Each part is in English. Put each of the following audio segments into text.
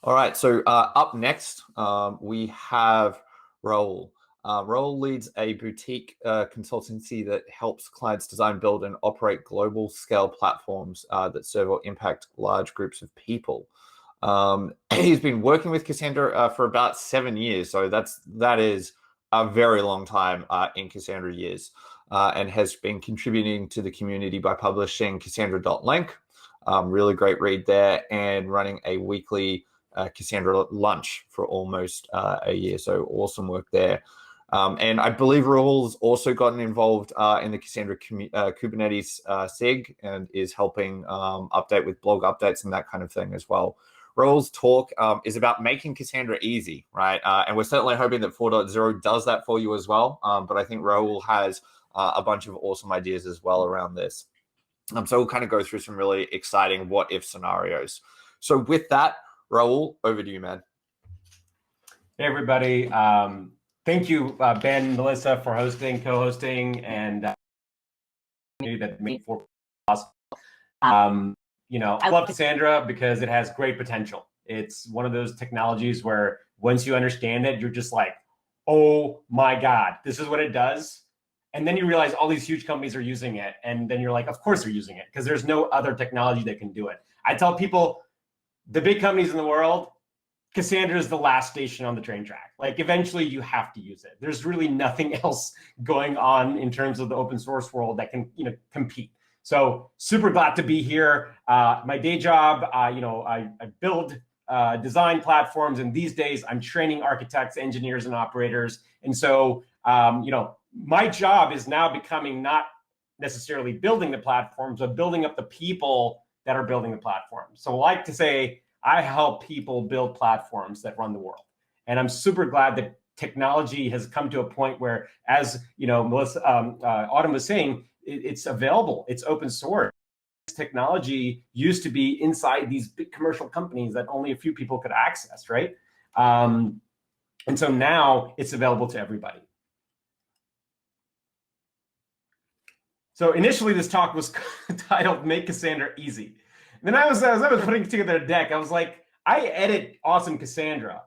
All right, so up next, we have Rahul. Rahul leads a boutique consultancy that helps clients design, build, and operate global scale platforms that serve or impact large groups of people. He's been working with Cassandra for about 7 years, so that is a very long time in Cassandra years, and has been contributing to the community by publishing cassandra.link. Really great read there, and running a weekly Cassandra Lunch for almost a year. So awesome work there. And I believe Rahul's also gotten involved in the Cassandra Kubernetes SIG and is helping update with blog updates and that kind of thing as well. Rahul's talk is about making Cassandra easy, right? And we're certainly hoping that 4.0 does that for you as well. But I think Rahul has a bunch of awesome ideas as well around this. So we'll kind of go through some really exciting what-if scenarios. So with that, Rahul, over to you, man. Hey, everybody. Thank you, Ben, Melissa, for hosting, co-hosting, and that made for awesome. You know, I love Cassandra because it has great potential. It's one of those technologies where once you understand it, you're just like, oh my God, this is what it does. And then you realize all these huge companies are using it. And then you're like, of course they're using it, because there's no other technology that can do it. I tell people, the big companies in the world, Cassandra is the last station on the train track. Like, eventually you have to use it. There's really nothing else going on in terms of the open source world that can, compete. So super glad to be here. My day job, I build design platforms, and these days I'm training architects, engineers, and operators. And so, my job is now becoming not necessarily building the platforms, but building up the people that are building the platform. So I like to say, I help people build platforms that run the world. And I'm super glad that technology has come to a point where, as Melissa, Autumn was saying, it's available, it's open source. This technology used to be inside these big commercial companies that only a few people could access, right? And so now it's available to everybody. So initially, this talk was titled "Make Cassandra Easy." And then as I was putting together a deck, I was like, I edit awesome Cassandra,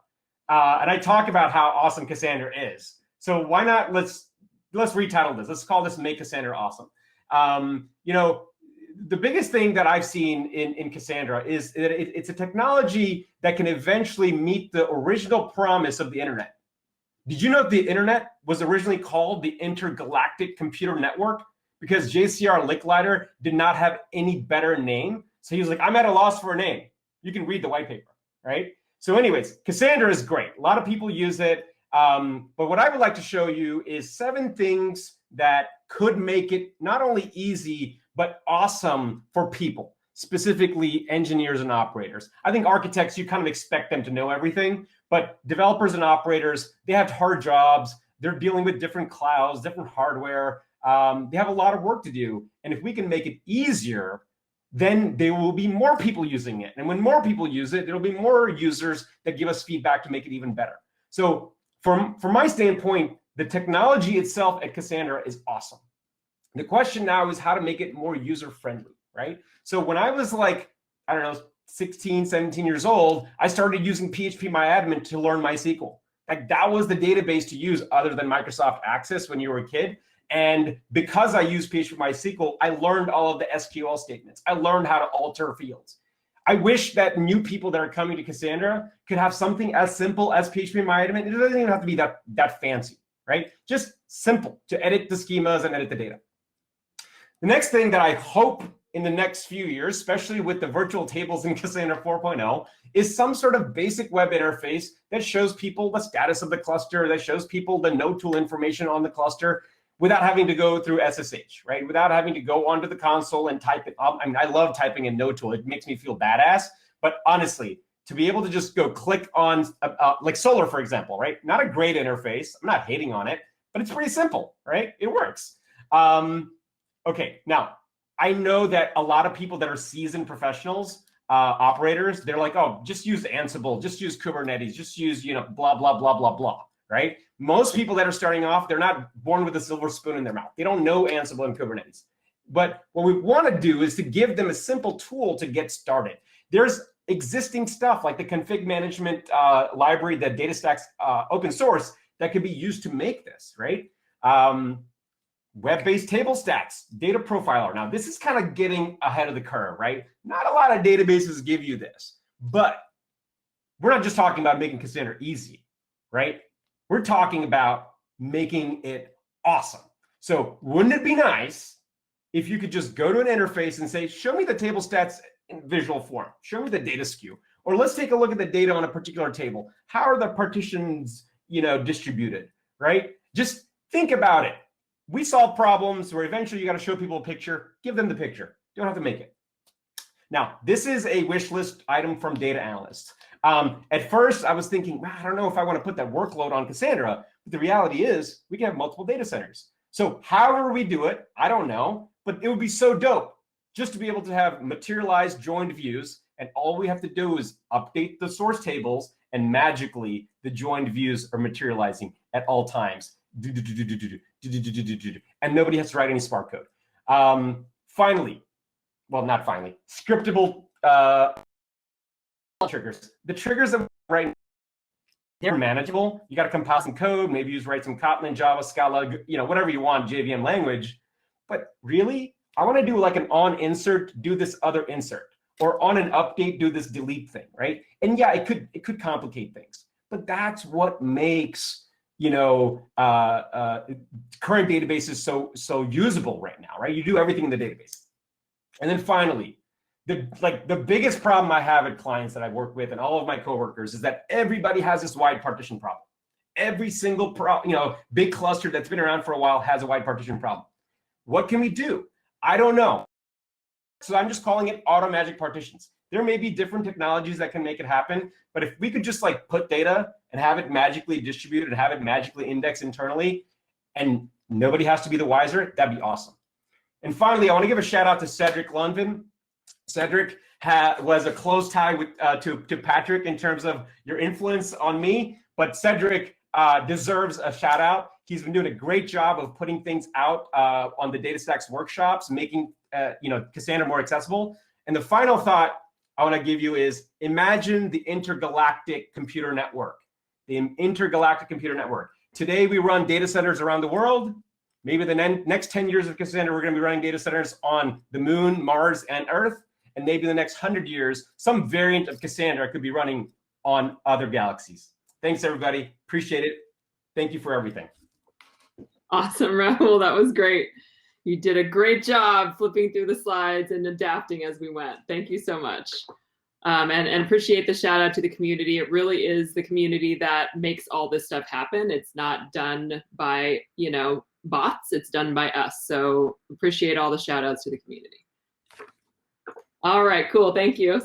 and I talk about how awesome Cassandra is. So why not let's retitle this. Let's call this "Make Cassandra Awesome." The biggest thing that I've seen in Cassandra is that it's a technology that can eventually meet the original promise of the internet. Did you know the internet was originally called the Intergalactic Computer Network? Because JCR Licklider did not have any better name. So he was like, I'm at a loss for a name. You can read the white paper, right? So anyways, Cassandra is great. A lot of people use it. But what I would like to show you is 7 things that could make it not only easy, but awesome for people, specifically engineers and operators. I think architects, you kind of expect them to know everything, but developers and operators, they have hard jobs. They're dealing with different clouds, different hardware. They have a lot of work to do. And if we can make it easier, then there will be more people using it. And when more people use it, there'll be more users that give us feedback to make it even better. So from my standpoint, the technology itself at Cassandra is awesome. The question now is how to make it more user-friendly, right? So when I was like, 16, 17 years old, I started using PHPMyAdmin to learn MySQL. Like, that was the database to use other than Microsoft Access when you were a kid. And because I use PHPMySQL, I learned all of the SQL statements. I learned how to alter fields. I wish that new people that are coming to Cassandra could have something as simple as PHPMyAdmin. It doesn't even have to be that fancy, right? Just simple to edit the schemas and edit the data. The next thing that I hope in the next few years, especially with the virtual tables in Cassandra 4.0, is some sort of basic web interface that shows people the status of the cluster, that shows people the Nodetool information on the cluster, without having to go through SSH, right? Without having to go onto the console and type it up. I mean, I love typing in Nodetool. It makes me feel badass. But honestly, to be able to just go click on, like Solar, for example, right? Not a great interface. I'm not hating on it, but it's pretty simple, right? It works. Okay, now, I know that a lot of people that are seasoned professionals, operators, they're like, oh, just use Ansible, just use Kubernetes, just use, blah, blah, blah, blah, blah, right? Most people that are starting off, they're not born with a silver spoon in their mouth. They don't know Ansible and Kubernetes. But what we want to do is to give them a simple tool to get started. There's existing stuff like the config management library that DataStax's open source that could be used to make this, right? Web-based table stats, data profiler. Now, this is kind of getting ahead of the curve, right? Not a lot of databases give you this, but we're not just talking about making Cassandra easy, right? We're talking about making it awesome. So wouldn't it be nice if you could just go to an interface and say, show me the table stats in visual form, show me the data skew, or let's take a look at the data on a particular table. How are the partitions, distributed, right? Just think about it. We solve problems where eventually you got to show people a picture, give them the picture. You don't have to make it. Now, this is a wish list item from data analysts. At first, I was thinking, wow, I don't know if I want to put that workload on Cassandra. But the reality is we can have multiple data centers. So however we do it, I don't know, but it would be so dope just to be able to have materialized joined views. And all we have to do is update the source tables, and magically the joined views are materializing at all times. And nobody has to write any Spark code. Finally, well, not finally, scriptable triggers. The triggers that we write, they're manageable. You got to compile some code, maybe write some Kotlin, Java, Scala, whatever you want, JVM language. But really, I want to do like an on insert, do this other insert, or on an update, do this delete thing, right? And yeah, it could complicate things, but that's what makes current databases so usable right now, right? You do everything in the database. And then finally, the biggest problem I have at clients that I work with and all of my coworkers is that everybody has this wide partition problem. Every single big cluster that's been around for a while has a wide partition problem. What can we do? I don't know. So I'm just calling it Automagic Partitions. There may be different technologies that can make it happen, but if we could just put data and have it magically distributed and have it magically indexed internally, and nobody has to be the wiser, that'd be awesome. And finally, I want to give a shout out to Cedric Lundvin. Cedric was a close tie with to Patrick in terms of your influence on me, but Cedric deserves a shout out. He's been doing a great job of putting things out on the DataStax workshops, making Cassandra more accessible. And the final thought I want to give you is imagine the intergalactic computer network. The intergalactic computer network. Today we run data centers around the world. Maybe the next 10 years of Cassandra, we're going to be running data centers on the moon, Mars, and Earth. And maybe the next 100 years, some variant of Cassandra could be running on other galaxies. Thanks, everybody. Appreciate it. Thank you for everything. Awesome, Rahul. That was great. You did a great job flipping through the slides and adapting as we went. Thank you so much. And appreciate the shout out to the community. It really is the community that makes all this stuff happen. It's not done by, bots. It's done by us. So appreciate all the shout outs to the community. All right, cool. Thank you.